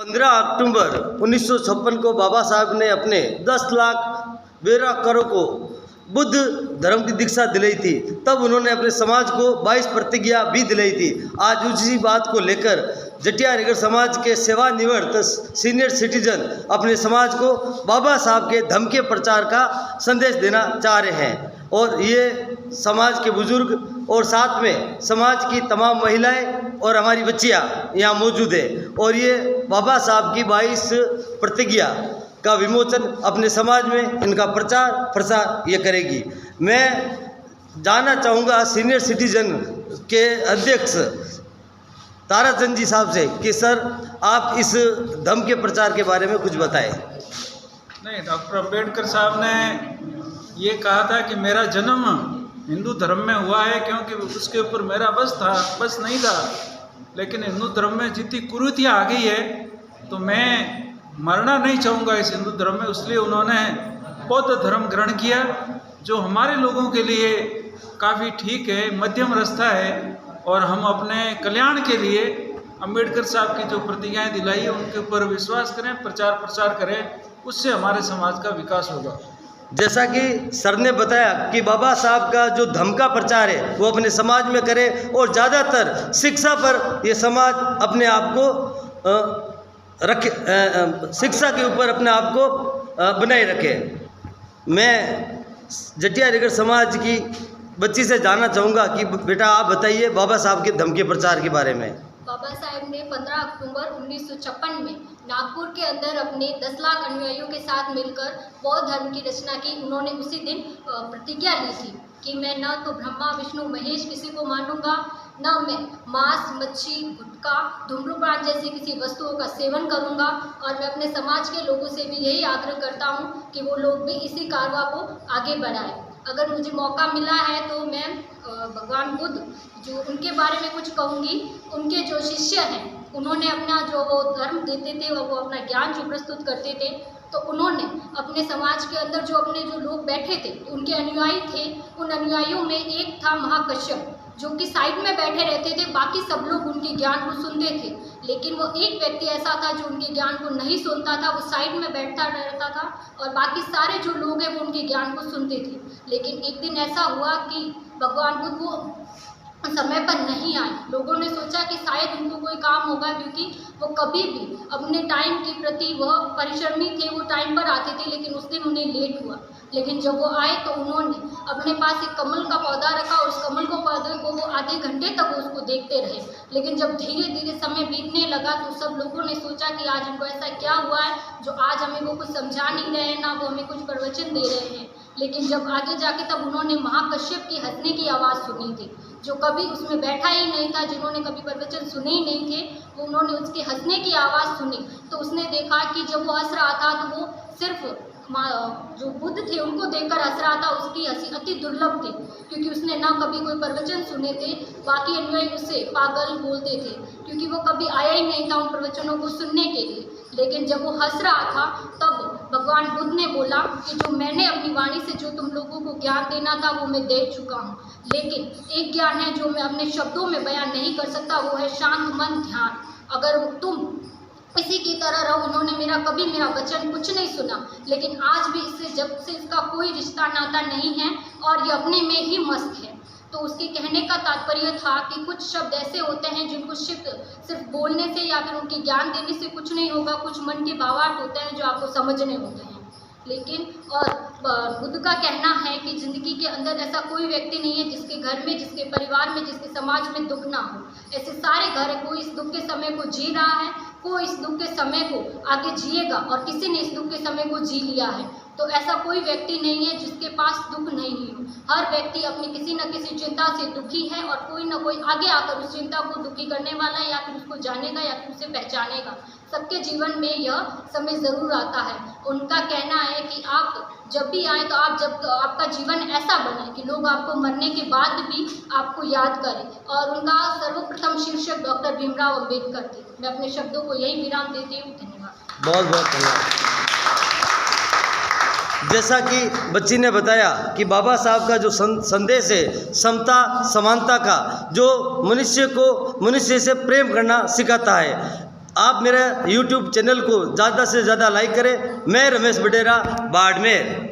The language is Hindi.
15 अक्टूबर 1956 को बाबा साहब ने अपने 10 लाख बेराकरों को बुद्ध धर्म की दीक्षा दिलाई थी। तब उन्होंने अपने समाज को 22 प्रतिज्ञा भी दिलाई थी। आज उसी बात को लेकर जटियानगर समाज के सेवानिवृत्त सीनियर सिटीजन अपने समाज को बाबा साहब के धम्म के प्रचार का संदेश देना चाह रहे हैं। और ये समाज के बुजुर्ग और साथ में समाज की तमाम महिलाएं और हमारी बच्चियां यहाँ मौजूद है और ये बाबा साहब की 22 प्रतिज्ञा का विमोचन अपने समाज में इनका प्रचार प्रसार ये करेगी। मैं जानना चाहूँगा सीनियर सिटीजन के अध्यक्ष ताराचंद जी साहब से कि सर आप इस धम्म के प्रचार के बारे में कुछ बताएं। नहीं, डॉक्टर अम्बेडकर साहब ने ये कहा था कि मेरा जन्म हिंदू धर्म में हुआ है क्योंकि उसके ऊपर मेरा बस नहीं था, लेकिन हिंदू धर्म में जितनी कुरीतियाँ आ गई है तो मैं मरना नहीं चाहूँगा इस हिंदू धर्म में। इसलिए उन्होंने बौद्ध धर्म ग्रहण किया जो हमारे लोगों के लिए काफ़ी ठीक है, मध्यम रास्ता है। और हम अपने कल्याण के लिए अम्बेडकर साहब की जो प्रतिज्ञाएं दिलाई है उनके ऊपर विश्वास करें, प्रचार प्रसार करें, उससे हमारे समाज का विकास होगा। जैसा कि सर ने बताया कि बाबा साहब का जो धम्म का प्रचार है वो अपने समाज में करे और ज़्यादातर शिक्षा पर ये समाज अपने आप को रखे, शिक्षा के ऊपर अपने आप को बनाए रखे। मैं जटियानगर समाज की बच्ची से जानना चाहूँगा कि बेटा आप बताइए बाबा साहब के धम्म के प्रचार के बारे में। बाबा साहब ने 15 अक्टूबर 1956 में नागपुर के अंदर अपने 10 लाख अनुयायियों के साथ मिलकर बौद्ध धर्म की रचना की। उन्होंने उसी दिन प्रतिज्ञा ली थी कि मैं न तो ब्रह्मा विष्णु महेश किसी को मानूंगा, न मैं मांस मच्छी गुटखा धूम्रपान जैसी किसी वस्तुओं का सेवन करूंगा। और मैं अपने समाज के लोगों से भी यही आग्रह करता हूं कि वो लोग भी इसी कारवां को आगे बढ़ाएं। अगर मुझे मौका मिला है तो मैं भगवान बुद्ध जो उनके बारे में कुछ कहूँगी। उनके जो शिष्य हैं उन्होंने अपना जो वो धर्म देते थे वो अपना ज्ञान जो प्रस्तुत करते थे, तो उन्होंने अपने समाज के अंदर जो अपने जो लोग बैठे थे उनके अनुयायी थे, उन अनुयायियों में एक था महाकश्यप जो कि साइड में बैठे रहते थे, बाकी सब लोग उनके ज्ञान को सुनते थे। लेकिन वो एक व्यक्ति ऐसा था जो उनके ज्ञान को नहीं सुनता था, वो साइड में बैठता रहता था और बाकी सारे जो लोग हैं वो उनके ज्ञान को सुनते थे। लेकिन एक दिन ऐसा हुआ कि भगवान बुद्ध वो समय पर नहीं आए। लोगों ने सोचा कि शायद उनको कोई काम होगा क्योंकि वो कभी भी अपने टाइम के प्रति वह परिश्रमी थे, वो टाइम पर आते थे, लेकिन उस दिन उन्हें लेट हुआ। लेकिन जब वो आए तो उन्होंने अपने पास एक कमल का पौधा रखा और उस कमल को पौधे को वो आधे घंटे तक उसको देखते रहे। लेकिन जब धीरे धीरे समय बीतने लगा तो सब लोगों ने सोचा कि आज इनको ऐसा क्या हुआ है जो आज हमें वो कुछ समझा नहीं रहे हैं, ना वो हमें कुछ प्रवचन दे रहे हैं। लेकिन जब आगे जाके तब उन्होंने महाकश्यप की हंसने की आवाज़ सुनी थी, जो कभी उसमें बैठा ही नहीं था, जिन्होंने कभी प्रवचन सुने ही नहीं थे, वो उन्होंने उसके हंसने की आवाज़ सुनी। तो उसने देखा कि जब वो हंस रहा था तो वो सिर्फ जो बुद्ध थे उनको देखकर हंस रहा था। उसकी हंसी अति दुर्लभ थी क्योंकि उसने ना कभी कोई प्रवचन सुने थे, बाकी अनुयायी उससे पागल बोलते थे क्योंकि वो कभी आया ही नहीं था उन प्रवचनों को सुनने के लिए। लेकिन जब वो हंस रहा था तब भगवान बुद्ध ने बोला कि जो मैंने अपनी वाणी से जो तुम लोगों को ज्ञान देना था वो मैं दे चुका हूँ, लेकिन एक ज्ञान है जो मैं अपने शब्दों में बयान नहीं कर सकता, वो है शांत मन ध्यान। अगर तुम इसी की तरह रहो, उन्होंने कभी मेरा वचन कुछ नहीं सुना, लेकिन आज भी इससे जब से इसका कोई रिश्ता नाता नहीं है और ये अपने में ही मस्त है। तो उसके कहने का तात्पर्य था कि कुछ शब्द ऐसे होते हैं जिनको सिर्फ बोलने से या फिर उनके ज्ञान देने से कुछ नहीं होगा, कुछ मन के भावार्थ होते हैं जो आपको समझने होते हैं। लेकिन और बुद्ध का कहना है कि ज़िंदगी के अंदर ऐसा कोई व्यक्ति नहीं है जिसके घर में, जिसके परिवार में, जिसके समाज में दुख ना हो। ऐसे सारे घर है, कोई इस दुख के समय को जी रहा है, कोई इस दुख के समय को आगे जिएगा और किसी ने इस दुख के समय को जी लिया है। तो ऐसा कोई व्यक्ति नहीं है जिसके पास दुख नहीं हो। हर व्यक्ति अपनी किसी न किसी चिंता से दुखी है और कोई न कोई आगे आकर उस चिंता को दुखी करने वाला है, या फिर उसको जानेगा या फिर उसे पहचानेगा। सबके जीवन में यह समय ज़रूर आता है। उनका कहना है कि आप जब भी आए तो आपका जीवन ऐसा बने कि लोग आपको मरने के बाद भी आपको याद करें। और उनका सर्वप्रथम शीर्षक डॉक्टर भीमराव अम्बेडकर थे। मैं अपने शब्दों को यही विराम देती हूँ। धन्यवाद। बहुत बहुत धन्यवाद। जैसा कि बच्ची ने बताया कि बाबा साहब का जो संदेश है समता समानता का, जो मनुष्य को मनुष्य से प्रेम करना सिखाता है, आप मेरे YouTube चैनल को ज़्यादा से ज़्यादा लाइक करें। मैं रमेश बडेरा, बाड़मेर।